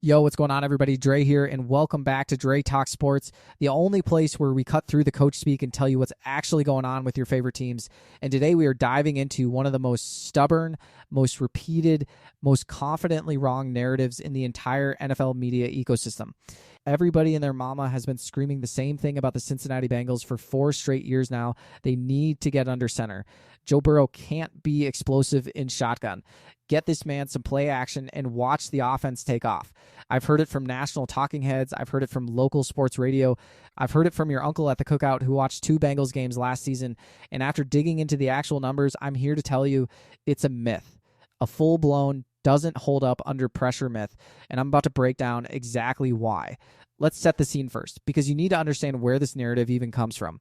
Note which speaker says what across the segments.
Speaker 1: Yo, what's going on, everybody? Dre here, and welcome back to Dre Talk Sports, the only place where we cut through the coach speak and tell you what's actually going on with your favorite teams. And today we are diving into one of the most stubborn, most repeated, most confidently wrong narratives in the entire NFL media ecosystem. Everybody and their mama has been screaming the same thing about the Cincinnati Bengals for 4 straight years now. They need to get under center. Joe Burrow can't be explosive in shotgun. Get this man some play action and watch the offense take off. I've heard it from national talking heads. I've heard it from local sports radio. I've heard it from your uncle at the cookout who watched 2 Bengals games last season. And after digging into the actual numbers, I'm here to tell you it's a myth, a full-blown doesn't hold up under pressure myth. And I'm about to break down exactly why. Let's set the scene first, because you need to understand where this narrative even comes from.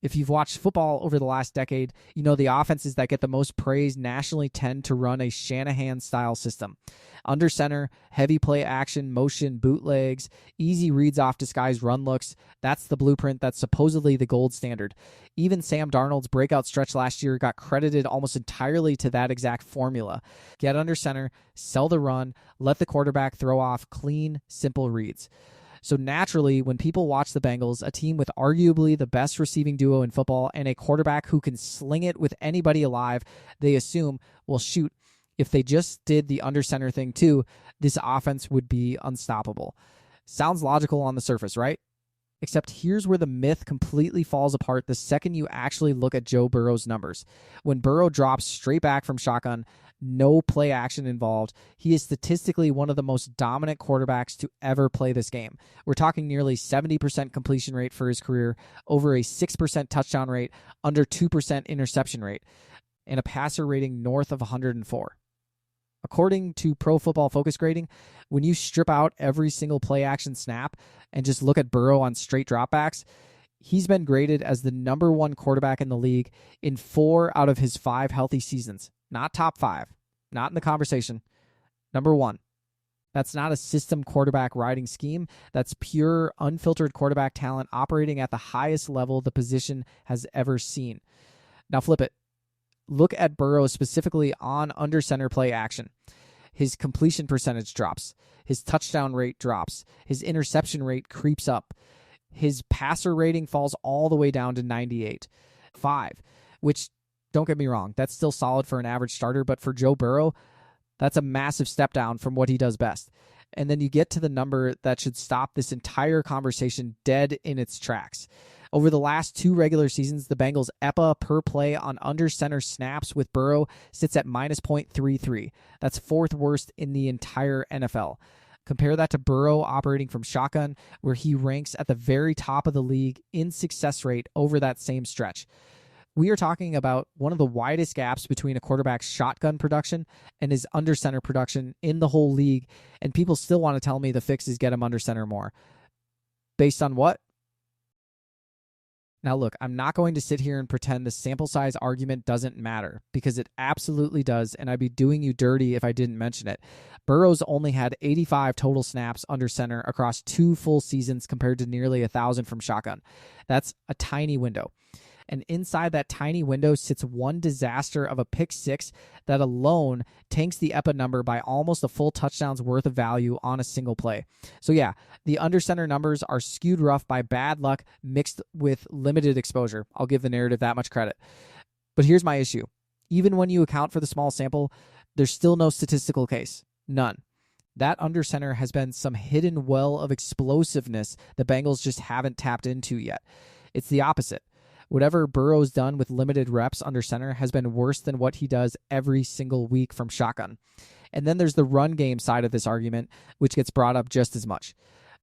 Speaker 1: If you've watched football over the last decade, you know the offenses that get the most praise nationally tend to run a Shanahan-style system. Under center, heavy play action, motion, bootlegs, easy reads off disguised run looks. That's the blueprint that's supposedly the gold standard. Even Sam Darnold's breakout stretch last year got credited almost entirely to that exact formula. Get under center, sell the run, let the quarterback throw off clean, simple reads. So naturally, when people watch the Bengals, a team with arguably the best receiving duo in football and a quarterback who can sling it with anybody alive, they assume, well, shoot, if they just did the under center thing too, this offense would be unstoppable. Sounds logical on the surface, right? Except here's where the myth completely falls apart the second you actually look at Joe Burrow's numbers. When Burrow drops straight back from shotgun, no play action involved, he is statistically one of the most dominant quarterbacks to ever play this game. We're talking nearly 70% completion rate for his career, over a 6% touchdown rate, under 2% interception rate, and a passer rating north of 104. According to Pro Football Focus grading, when you strip out every single play action snap and just look at Burrow on straight dropbacks, he's been graded as the number 1 quarterback in the league in 4 out of his 5 healthy seasons. Not top 5, not in the conversation. Number 1. That's not a system quarterback riding scheme. That's pure, unfiltered quarterback talent operating at the highest level the position has ever seen. Now flip it. Look at Burrow specifically on under center play action. His completion percentage drops. His touchdown rate drops. His interception rate creeps up. His passer rating falls all the way down to 98.5, which, don't get me wrong, that's still solid for an average starter, but for Joe Burrow, that's a massive step down from what he does best. And then you get to the number that should stop this entire conversation dead in its tracks. Over the last 2 regular seasons, the Bengals' EPA per play on under center snaps with Burrow sits at minus 0.33. That's 4th worst in the entire NFL. Compare that to Burrow operating from shotgun, where he ranks at the very top of the league in success rate over that same stretch. We are talking about one of the widest gaps between a quarterback's shotgun production and his under center production in the whole league, and people still want to tell me the fix is get him under center more. Based on what? Now look, I'm not going to sit here and pretend the sample size argument doesn't matter, because it absolutely does, and I'd be doing you dirty if I didn't mention it. Burrow's only had 85 total snaps under center across 2 full seasons compared to nearly 1,000 from shotgun. That's a tiny window. And inside that tiny window sits one disaster of a pick 6 that alone tanks the EPA number by almost a full touchdown's worth of value on a single play. So yeah, the under center numbers are skewed rough by bad luck mixed with limited exposure. I'll give the narrative that much credit. But here's my issue. Even when you account for the small sample, there's still no statistical case. None. That under center has been some hidden well of explosiveness the Bengals just haven't tapped into yet. It's the opposite. Whatever Burrow's done with limited reps under center has been worse than what he does every single week from shotgun. And then there's the run game side of this argument, which gets brought up just as much.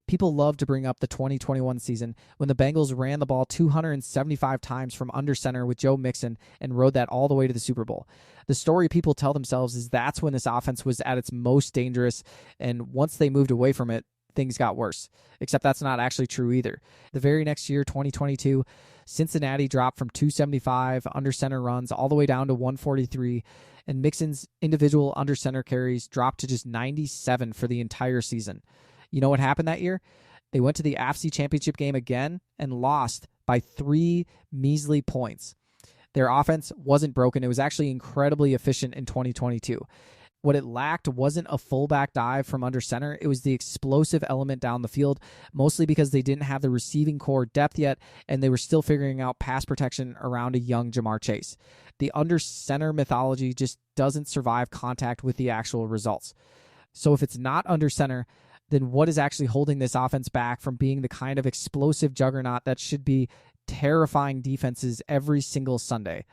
Speaker 1: People love to bring up the 2021 season when the Bengals ran the ball 275 times from under center with Joe Mixon and rode that all the way to the Super Bowl. The story people tell themselves is that's when this offense was at its most dangerous, and once they moved away from it, things got worse. Except that's not actually true either. The very next year, 2022, Cincinnati dropped from 275 under center runs all the way down to 143, and Mixon's individual under center carries dropped to just 97 for the entire season. You know what happened that year? They went to the AFC Championship game again and lost by 3 measly points. Their offense wasn't broken. It was actually incredibly efficient in 2022. What it lacked wasn't a fullback dive from under center. It was the explosive element down the field, mostly because they didn't have the receiving core depth yet, and they were still figuring out pass protection around a young Jamar Chase. The under center mythology just doesn't survive contact with the actual results. So if it's not under center, then what is actually holding this offense back from being the kind of explosive juggernaut that should be terrifying defenses every single Sunday?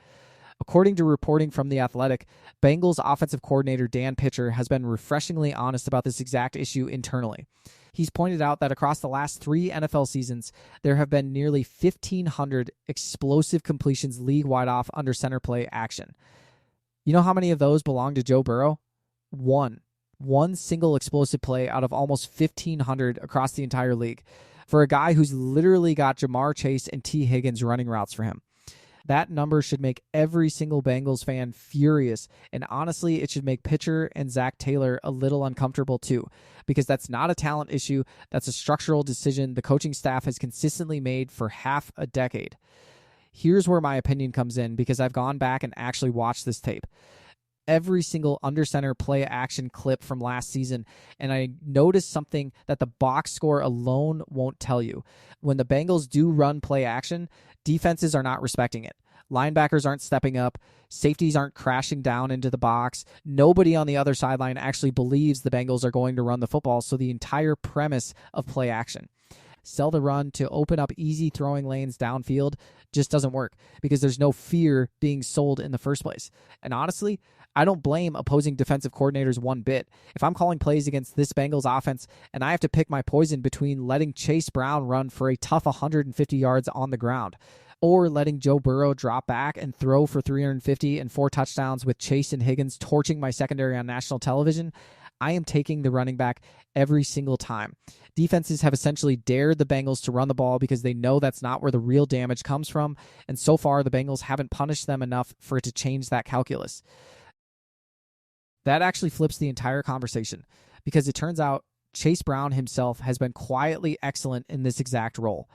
Speaker 1: According to reporting from The Athletic, Bengals offensive coordinator Dan Pitcher has been refreshingly honest about this exact issue internally. He's pointed out that across the last 3 NFL seasons, there have been nearly 1,500 explosive completions league-wide off under center play action. You know how many of those belong to Joe Burrow? One single explosive play out of almost 1,500 across the entire league for a guy who's literally got Jamar Chase and T. Higgins running routes for him. That number should make every single Bengals fan furious, and honestly, it should make Pitcher and Zach Taylor a little uncomfortable too, because that's not a talent issue, that's a structural decision the coaching staff has consistently made for half a decade. Here's where my opinion comes in, because I've gone back and actually watched this tape. Every single under center play action clip from last season, and I noticed something that the box score alone won't tell you. When the Bengals do run play action, defenses are not respecting it. Linebackers aren't stepping up. Safeties aren't crashing down into the box. Nobody on the other sideline actually believes the Bengals are going to run the football, so the entire premise of play action, sell the run to open up easy throwing lanes downfield, just doesn't work because there's no fear being sold in the first place. And honestly, I don't blame opposing defensive coordinators one bit. If I'm calling plays against this Bengals offense and I have to pick my poison between letting Chase Brown run for a tough 150 yards on the ground or letting Joe Burrow drop back and throw for 350 and 4 touchdowns with Chase and Higgins torching my secondary on national television, I am taking the running back every single time. Defenses have essentially dared the Bengals to run the ball because they know that's not where the real damage comes from, and so far the Bengals haven't punished them enough for it to change that calculus. That actually flips the entire conversation, because it turns out Chase Brown himself has been quietly excellent in this exact role.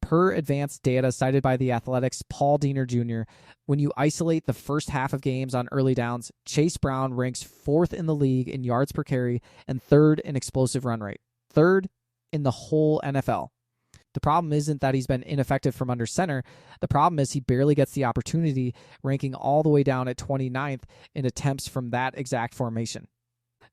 Speaker 1: Per advanced data cited by The Athletic's Paul Diener Jr., when you isolate the first half of games on early downs, Chase Brown ranks 4th in the league in yards per carry and 3rd in explosive run rate. 3rd in the whole NFL. The problem isn't that he's been ineffective from under center. The problem is he barely gets the opportunity, ranking all the way down at 29th in attempts from that exact formation.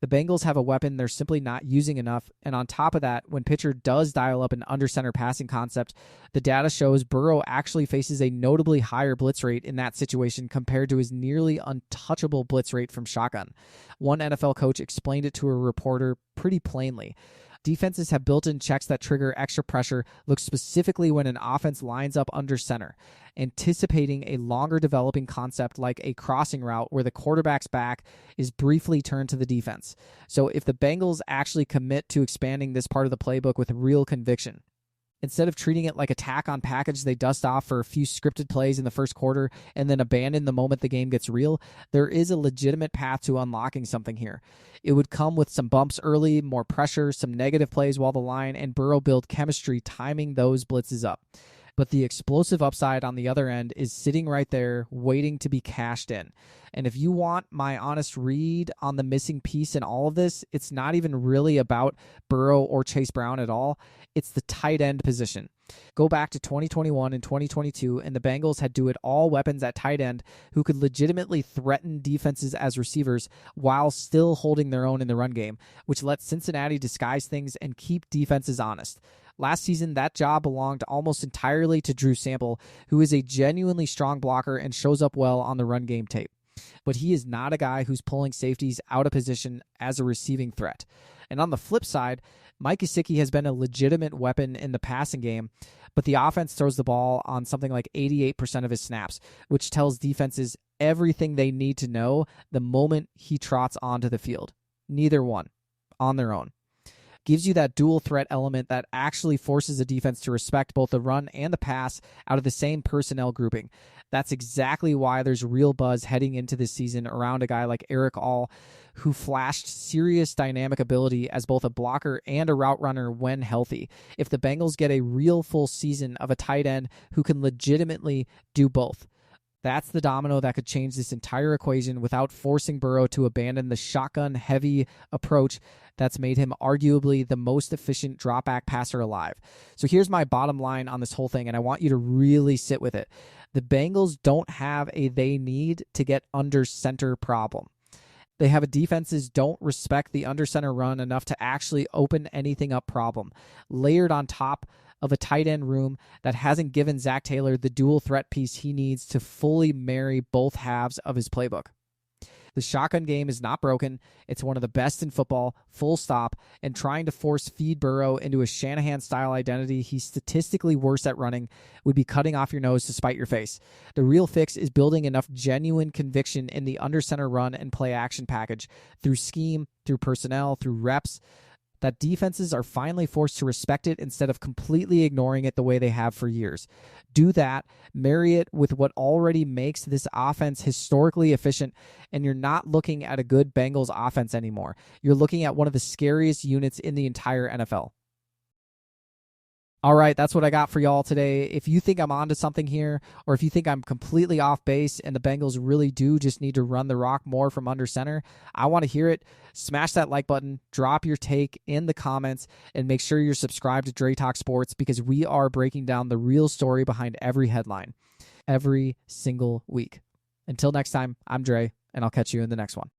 Speaker 1: The Bengals have a weapon they're simply not using enough, and on top of that, when Pitcher does dial up an under-center passing concept, the data shows Burrow actually faces a notably higher blitz rate in that situation compared to his nearly untouchable blitz rate from shotgun. One NFL coach explained it to a reporter pretty plainly. Defenses have built-in checks that trigger extra pressure. Look specifically when an offense lines up under center, anticipating a longer developing concept like a crossing route where the quarterback's back is briefly turned to the defense. So if the Bengals actually commit to expanding this part of the playbook with real conviction, instead of treating it like a tack-on package they dust off for a few scripted plays in the first quarter and then abandon the moment the game gets real, there is a legitimate path to unlocking something here. It would come with some bumps early, more pressure, some negative plays while the line and Burrow build chemistry timing those blitzes up. But the explosive upside on the other end is sitting right there waiting to be cashed in. And if you want my honest read on the missing piece in all of this, it's not even really about Burrow or Chase Brown at all. It's the tight end position. Go back to 2021 and 2022, and the Bengals had do it all weapons at tight end who could legitimately threaten defenses as receivers while still holding their own in the run game, which let Cincinnati disguise things and keep defenses honest. Last season, that job belonged almost entirely to Drew Sample, who is a genuinely strong blocker and shows up well on the run game tape. But he is not a guy who's pulling safeties out of position as a receiving threat. And on the flip side, Mike Gesicki has been a legitimate weapon in the passing game, but the offense throws the ball on something like 88% of his snaps, which tells defenses everything they need to know the moment he trots onto the field. Neither one, on their own. Gives you that dual threat element that actually forces a defense to respect both the run and the pass out of the same personnel grouping. That's exactly why there's real buzz heading into this season around a guy like Eric All, who flashed serious dynamic ability as both a blocker and a route runner when healthy. If the Bengals get a real full season of a tight end who can legitimately do both, That's the domino that could change this entire equation without forcing Burrow to abandon the shotgun-heavy approach that's made him arguably the most efficient drop-back passer alive. So here's my bottom line on this whole thing, and I want you to really sit with it. The Bengals don't have a they need to get under center problem. They have a defenses don't respect the under center run enough to actually open anything up problem, layered on top of a tight end room that hasn't given Zach Taylor the dual threat piece he needs to fully marry both halves of his playbook. The shotgun game is not broken. It's one of the best in football, full stop, and trying to force feed Burrow into a Shanahan-style identity he's statistically worse at running would be cutting off your nose to spite your face. The real fix is building enough genuine conviction in the under center run and play action package through scheme, through personnel, through reps, that defenses are finally forced to respect it instead of completely ignoring it the way they have for years. Do that, marry it with what already makes this offense historically efficient, and you're not looking at a good Bengals offense anymore. You're looking at one of the scariest units in the entire NFL. All right, that's what I got for y'all today. If you think I'm onto something here, or if you think I'm completely off base and the Bengals really do just need to run the rock more from under center, I want to hear it. Smash that like button, drop your take in the comments, and make sure you're subscribed to Dre Talk Sports because we are breaking down the real story behind every headline every single week. Until next time, I'm Dre, and I'll catch you in the next one.